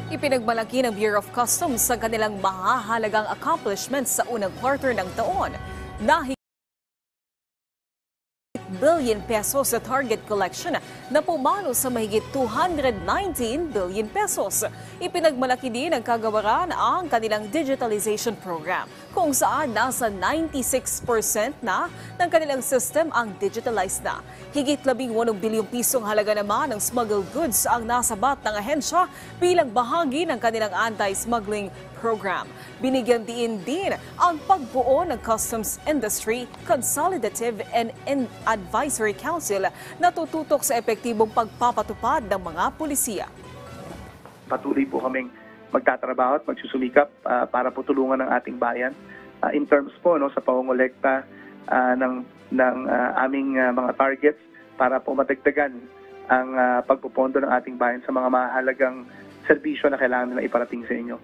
Ipinagmalaki ng Bureau of Customs sa kanilang mahahalagang accomplishments sa unang quarter ng taon na billion pesos sa target collection na pumalo sa mahigit 219 billion pesos. Ipinagmalaki din ng kagawaran ang kanilang digitalization program kung saan nasa 96% na ng kanilang system ang digitalized na. Higit 18 bilyong pisong halaga naman ng smuggled goods ang nasabat ng ahensya bilang bahagi ng kanilang anti-smuggling program. Binigyan din ang pagbuo ng Customs Industry Consultative and Advisory Council na tututok sa epektibong pagpapatupad ng mga pulisiya. Patuloy po kaming magtatrabaho at magsusumikap para po tulungan ng ating bayan in terms po sa pangongolekta ng aming mga targets para po madagdagan ang pagpupondo ng ating bayan sa mga mahalagang serbisyo na kailangan nila iparating sa inyo.